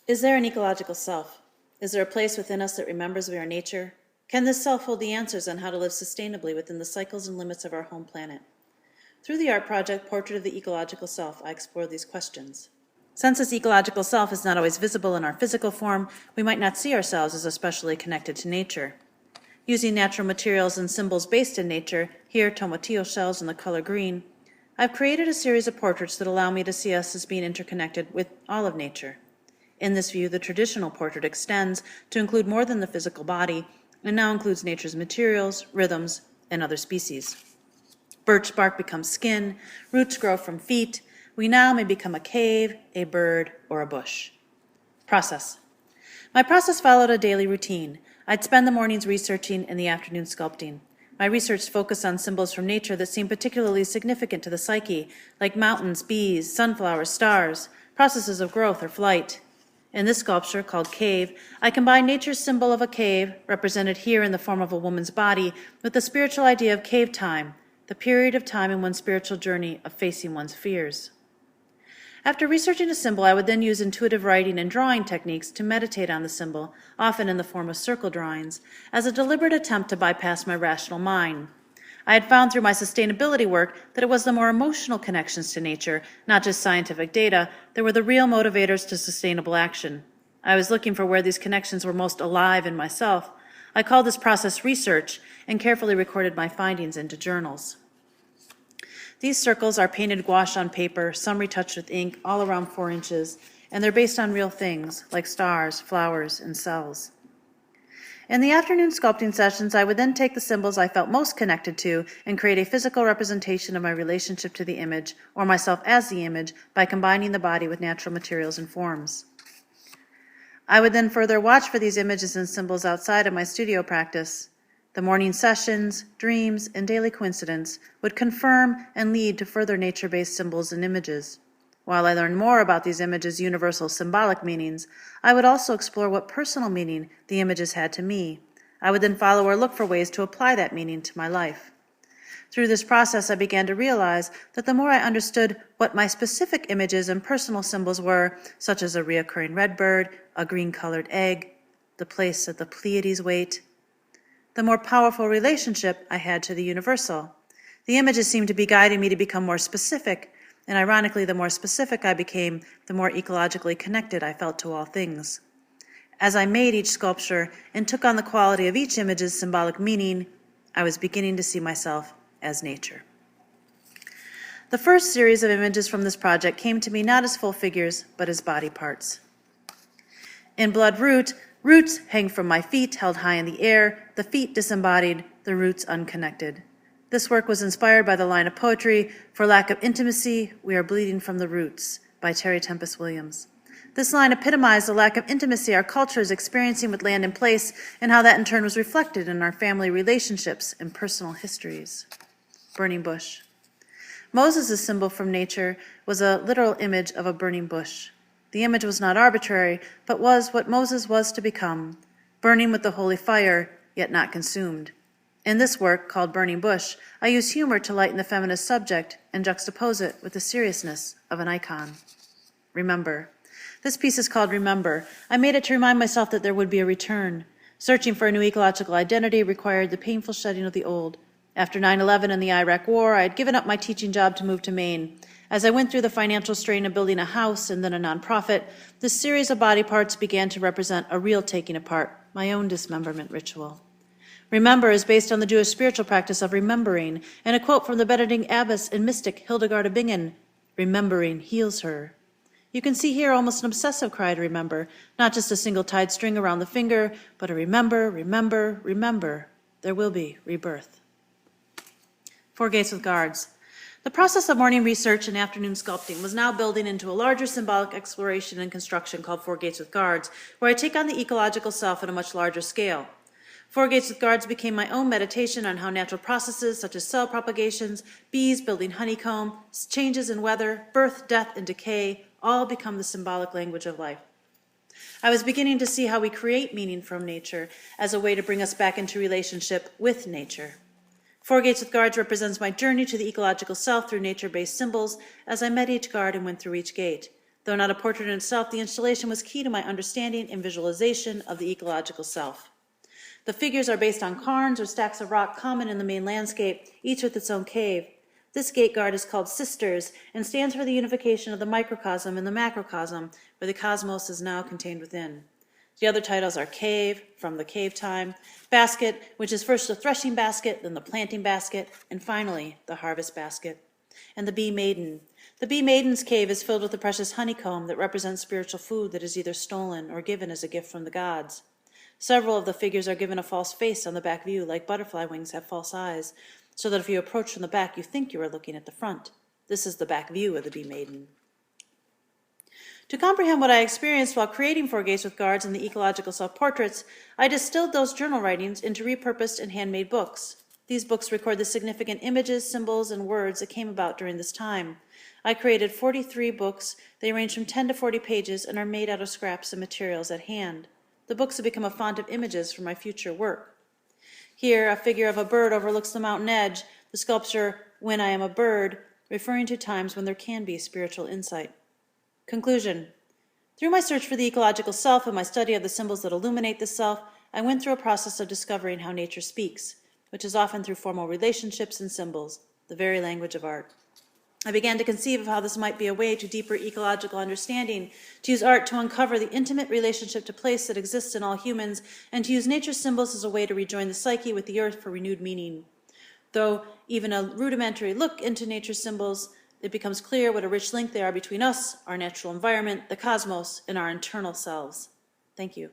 Is there an ecological self? Is there a place within us that remembers we are nature? Can this self hold the answers on how to live sustainably within the cycles and limits of our home planet? Through the art project, Portrait of the Ecological Self, I explore these questions. Since this ecological self is not always visible in our physical form, we might not see ourselves as especially connected to nature. Using natural materials and symbols based in nature, here tomatillo shells in the color green, I've created a series of portraits that allow me to see us as being interconnected with all of nature. In this view, the traditional portrait extends to include more than the physical body, and now includes nature's materials, rhythms, and other species. Birch bark becomes skin, roots grow from feet. We now may become a cave, a bird, or a bush. Process. My process followed a daily routine. I'd spend the mornings researching and the afternoon sculpting. My research focused on symbols from nature that seemed particularly significant to the psyche, like mountains, bees, sunflowers, stars, processes of growth or flight. In this sculpture, called Cave, I combine nature's symbol of a cave, represented here in the form of a woman's body, with the spiritual idea of cave time, the period of time in one's spiritual journey of facing one's fears. After researching a symbol, I would then use intuitive writing and drawing techniques to meditate on the symbol, often in the form of circle drawings, as a deliberate attempt to bypass my rational mind. I had found through my sustainability work that it was the more emotional connections to nature, not just scientific data, that were the real motivators to sustainable action. I was looking for where these connections were most alive in myself. I called this process research and carefully recorded my findings into journals. These circles are painted gouache on paper, some retouched with ink, all around 4 inches, and they're based on real things like stars, flowers, and cells. In the afternoon sculpting sessions, I would then take the symbols I felt most connected to and create a physical representation of my relationship to the image, or myself as the image, by combining the body with natural materials and forms. I would then further watch for these images and symbols outside of my studio practice. The morning sessions, dreams, and daily coincidence would confirm and lead to further nature-based symbols and images. While I learned more about these images' universal symbolic meanings, I would also explore what personal meaning the images had to me. I would then follow or look for ways to apply that meaning to my life. Through this process, I began to realize that the more I understood what my specific images and personal symbols were, such as a reoccurring red bird, a green-colored egg, the place that the Pleiades wait, the more powerful relationship I had to the universal. The images seemed to be guiding me to become more specific, and ironically, the more specific I became, the more ecologically connected I felt to all things. As I made each sculpture and took on the quality of each image's symbolic meaning, I was beginning to see myself as nature. The first series of images from this project came to me not as full figures, but as body parts. In Blood Root, roots hang from my feet, held high in the air, the feet disembodied, the roots unconnected. This work was inspired by the line of poetry, "For lack of intimacy, we are bleeding from the roots," by Terry Tempest Williams. This line epitomized the lack of intimacy our culture is experiencing with land and place, and how that in turn was reflected in our family relationships and personal histories. Burning bush. Moses' symbol from nature was a literal image of a burning bush. The image was not arbitrary, but was what Moses was to become, burning with the holy fire, yet not consumed. In this work, called Burning Bush, I use humor to lighten the feminist subject and juxtapose it with the seriousness of an icon. Remember. This piece is called Remember. I made it to remind myself that there would be a return. Searching for a new ecological identity required the painful shedding of the old. After 9/11 and the Iraq War, I had given up my teaching job to move to Maine. As I went through the financial strain of building a house and then a nonprofit, this series of body parts began to represent a real taking apart, my own dismemberment ritual. Remember is based on the Jewish spiritual practice of remembering, and a quote from the Benedictine abbess and mystic Hildegard of Bingen, "Remembering heals her." You can see here almost an obsessive cry to remember, not just a single tied string around the finger, but a remember, remember, remember. There will be rebirth. 4 Gates with Guards. The process of morning research and afternoon sculpting was now building into a larger symbolic exploration and construction called 4 Gates with Guards, where I take on the ecological self at a much larger scale. 4 Gates with Guards became my own meditation on how natural processes such as cell propagations, bees building honeycomb, changes in weather, birth, death, and decay all become the symbolic language of life. I was beginning to see how we create meaning from nature as a way to bring us back into relationship with nature. 4 Gates with Guards represents my journey to the ecological self through nature-based symbols as I met each guard and went through each gate. Though not a portrait in itself, the installation was key to my understanding and visualization of the ecological self. The figures are based on cairns or stacks of rock common in the Maine landscape, each with its own cave. This gate guard is called Sisters and stands for the unification of the microcosm and the macrocosm, where the cosmos is now contained within. The other titles are Cave, from the cave time, Basket, which is first the threshing basket, then the planting basket, and finally the harvest basket. And the Bee Maiden. The Bee Maiden's cave is filled with the precious honeycomb that represents spiritual food that is either stolen or given as a gift from the gods. Several of the figures are given a false face on the back view, like butterfly wings have false eyes, so that if you approach from the back, you think you are looking at the front. This is the back view of the Bee Maiden. To comprehend what I experienced while creating Four Gates with Guards and the Ecological Self portraits, I distilled those journal writings into repurposed and handmade books. These books record the significant images, symbols, and words that came about during this time. I created 43 books. They range from 10 to 40 pages and are made out of scraps and materials at hand. The books have become a font of images for my future work. Here, a figure of a bird overlooks the mountain edge, the sculpture, When I Am a Bird, referring to times when there can be spiritual insight. Conclusion. Through my search for the ecological self and my study of the symbols that illuminate the self, I went through a process of discovering how nature speaks, which is often through formal relationships and symbols, the very language of art. I began to conceive of how this might be a way to deeper ecological understanding, to use art to uncover the intimate relationship to place that exists in all humans, and to use nature's symbols as a way to rejoin the psyche with the earth for renewed meaning. Though even a rudimentary look into nature's symbols, it becomes clear what a rich link they are between us, our natural environment, the cosmos, and our internal selves. Thank you.